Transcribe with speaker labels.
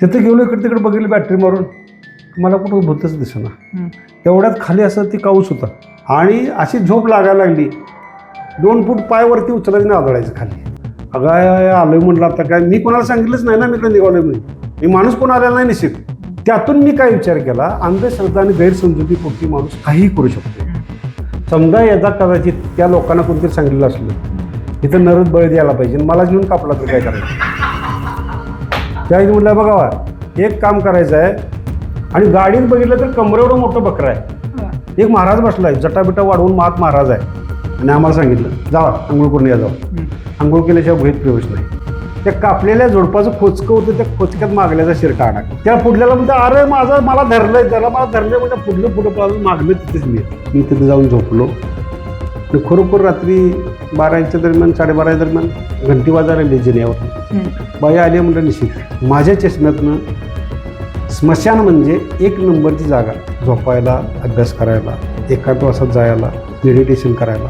Speaker 1: तिथे गेलो, इकडे तिकडे बघितलं बॅटरी मारून, मला कुठं भूतच दिसेना. एवढ्यात खाली असं ती काऊस होता आणि अशी झोप लागायला लागली. 2 फूट पायावरती उचलायचं नाही, आदळायचं खाली. अगाय आलोय म्हटलं आता काय, मी कोणाला सांगितलंच नाही ना मी इकडे निघालोय म्हणून. मी माणूस कोण आलेला नाही निश्चित. त्यातून मी काय विचार केला, अंधश्रद्धा आणि गैरसमजुती पोटी माणूस काहीही करू शकतो. समजा याचा कदाचित त्या लोकांना कोणतरी सांगितलं असलं इथं नरद बळी द्यायला पाहिजे, मलाच घेऊन कापला तर काय करायचं. त्यावेळी म्हटलं बघावा, एक काम करायचं आहे. आणि गाडीत बघितलं तर कमरेवर मोठं बकरं आहे. एक महाराज बसला आहे, जटाबिटा वाढवून महाराज आहे. आणि आम्हाला सांगितलं जावा आंघोळ करून या जावं. आंघोळ केल्याशिवाय भुईत प्रवेश नाही. त्या कापलेल्या झोडपाचं खोचकं होतं, त्या खोचक्यात मागल्याचा शिरटा अडकला. त्या पुढल्याला म्हणतो अरे माझा मला धरलंय, त्याला मला धरलंय म्हणजे पुढं पाहून मागलं तिथेच मी तिथे जाऊन झोपलो. आणि खरोखर रात्री 12च्या दरम्यान 12:30 दरम्यान घंटी वाजायला जिन्यावर बाई आली. म्हणलं निश्चित माझ्या चष्म्यातनं स्मशान म्हणजे 1 नंबरची जागा, झोपायला, अभ्यास करायला, एकांतवासात जायला, मेडिटेशन करायला.